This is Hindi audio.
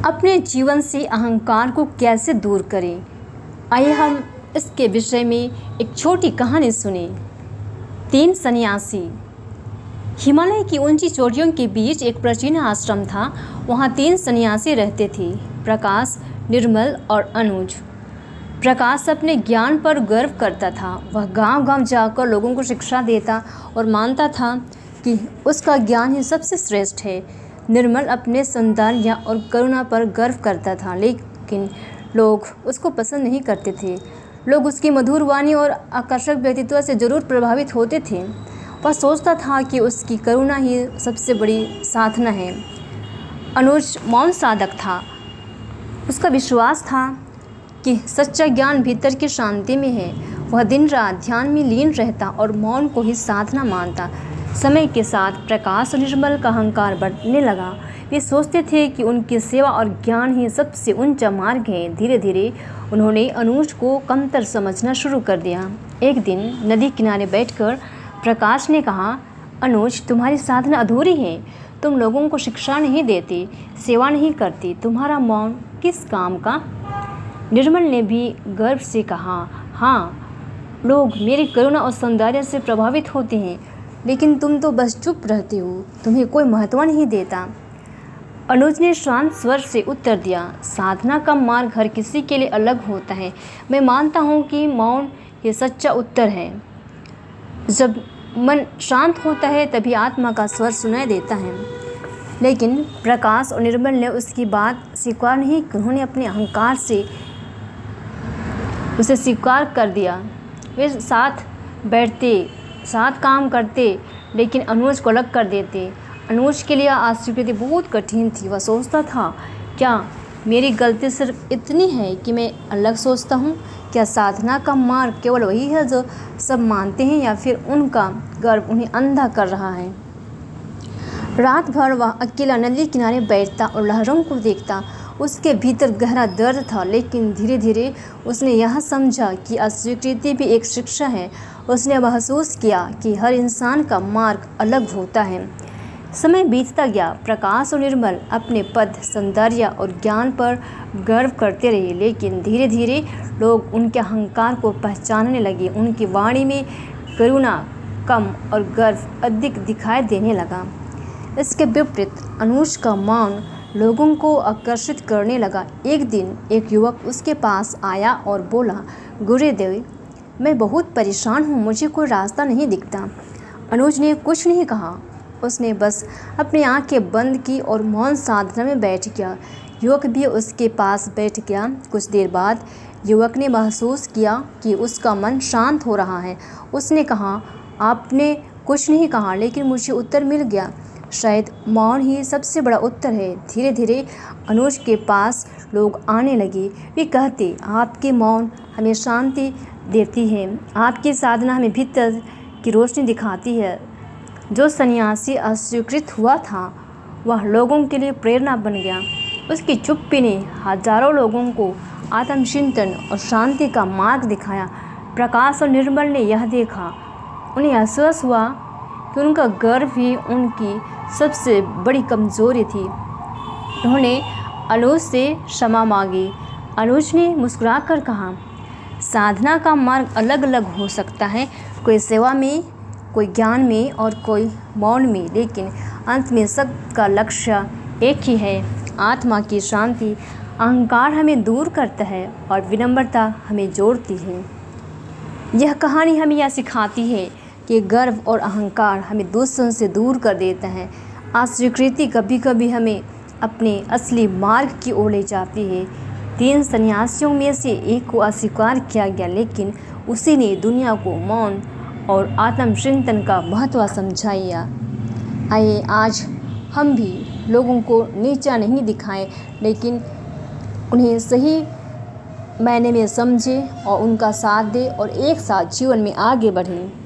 अपने जीवन से अहंकार को कैसे दूर करें? आइए हम इसके विषय में एक छोटी कहानी सुने। 3 सन्यासी। हिमालय की ऊंची चोटियों के बीच एक प्राचीन आश्रम था। वहाँ 3 सन्यासी रहते थे, प्रकाश, निर्मल और अनुज। प्रकाश अपने ज्ञान पर गर्व करता था। वह गांव-गांव जाकर लोगों को शिक्षा देता और मानता था कि उसका ज्ञान ही सबसे श्रेष्ठ है। निर्मल अपने सौंदर्य और करुणा पर गर्व करता था, लेकिन लोग उसको पसंद नहीं करते थे। लोग उसकी मधुर वाणी और आकर्षक व्यक्तित्व से जरूर प्रभावित होते थे। वह सोचता था कि उसकी करुणा ही सबसे बड़ी साधना है। अनुज मौन साधक था। उसका विश्वास था कि सच्चा ज्ञान भीतर की शांति में है। वह दिन रात ध्यान में लीन रहता और मौन को ही साधना मानता। समय के साथ प्रकाश और निर्मल का अहंकार बढ़ने लगा। वे सोचते थे कि उनकी सेवा और ज्ञान ही सबसे ऊंचा मार्ग है। धीरे धीरे उन्होंने अनुज को कमतर समझना शुरू कर दिया। एक दिन नदी किनारे बैठकर प्रकाश ने कहा, अनुज, तुम्हारी साधना अधूरी है। तुम लोगों को शिक्षा नहीं देते, सेवा नहीं करती, तुम्हारा मौन किस काम का? निर्मल ने भी गर्व से कहा, हाँ, लोग मेरी करुणा और सौंदर्य से प्रभावित होते हैं, लेकिन तुम तो बस चुप रहते हो, तुम्हें कोई महत्व नहीं देता। अनुज ने शांत स्वर से उत्तर दिया, साधना का मार्ग हर किसी के लिए अलग होता है। मैं मानता हूँ कि मौन ये सच्चा उत्तर है। जब मन शांत होता है तभी आत्मा का स्वर सुनाई देता है। लेकिन प्रकाश और निर्मल ने उसकी बात स्वीकार नहीं की। उन्होंने अपने अहंकार से उसे स्वीकार कर दिया। वे साथ बैठते, साथ काम करते, लेकिन अनुज को अलग कर देते। अनुज के लिए आज स्वीकृति बहुत कठिन थी। वह सोचता था, क्या मेरी गलती सिर्फ इतनी है कि मैं अलग सोचता हूँ? क्या साधना का मार्ग केवल वही है जो सब मानते हैं, या फिर उनका गर्व उन्हें अंधा कर रहा है? रात भर वह अकेला नदी किनारे बैठता और लहरों को देखता। उसके भीतर गहरा दर्द था, लेकिन धीरे धीरे उसने यह समझा कि अस्वीकृति भी एक शिक्षा है। उसने महसूस किया कि हर इंसान का मार्ग अलग होता है। समय बीतता गया। प्रकाश और निर्मल अपने पद, सौंदर्य और ज्ञान पर गर्व करते रहे, लेकिन धीरे धीरे लोग उनके अहंकार को पहचानने लगे। उनकी वाणी में करुणा कम और गर्व अधिक दिखाई देने लगा। इसके विपरीत अनुज का मौन लोगों को आकर्षित करने लगा। एक दिन एक युवक उसके पास आया और बोला, गुरुदेव, मैं बहुत परेशान हूँ, मुझे कोई रास्ता नहीं दिखता। अनुज ने कुछ नहीं कहा। उसने बस अपनी आंखें बंद की और मौन साधना में बैठ गया। युवक भी उसके पास बैठ गया। कुछ देर बाद युवक ने महसूस किया कि उसका मन शांत हो रहा है। उसने कहा, आपने कुछ नहीं कहा, लेकिन मुझे उत्तर मिल गया। शायद मौन ही सबसे बड़ा उत्तर है। धीरे धीरे अनुज के पास लोग आने लगे। वे कहते, आपके मौन हमें शांति देती है, आपकी साधना हमें भीतर की रोशनी दिखाती है। जो सन्यासी अस्वीकृत हुआ था, वह लोगों के लिए प्रेरणा बन गया। उसकी चुप्पी ने हजारों लोगों को आत्मचिंतन और शांति का मार्ग दिखाया। प्रकाश और निर्मल ने यह देखा। उन्हें एहसास हुआ कि उनका गर्व ही उनकी सबसे बड़ी कमजोरी थी। उन्होंने अनुज से क्षमा मांगी। अनुज ने मुस्कुराकर कहा, साधना का मार्ग अलग अलग हो सकता है, कोई सेवा में, कोई ज्ञान में और कोई मौन में, लेकिन अंत में सबका लक्ष्य एक ही है, आत्मा की शांति। अहंकार हमें दूर करता है और विनम्रता हमें जोड़ती है। यह कहानी हमें यह सिखाती है कि गर्व और अहंकार हमें दूसरों से दूर कर देता है। अस्वीकृति कभी कभी हमें अपने असली मार्ग की ओर ले जाती है। 3 सन्यासियों में से एक को अस्वीकार किया गया, लेकिन उसी ने दुनिया को मौन और आत्मचिंतन का महत्व समझाया। आइए आज हम भी लोगों को नीचा नहीं दिखाएं, लेकिन उन्हें सही मायने में समझें और उनका साथ दें और एक साथ जीवन में आगे बढ़ें।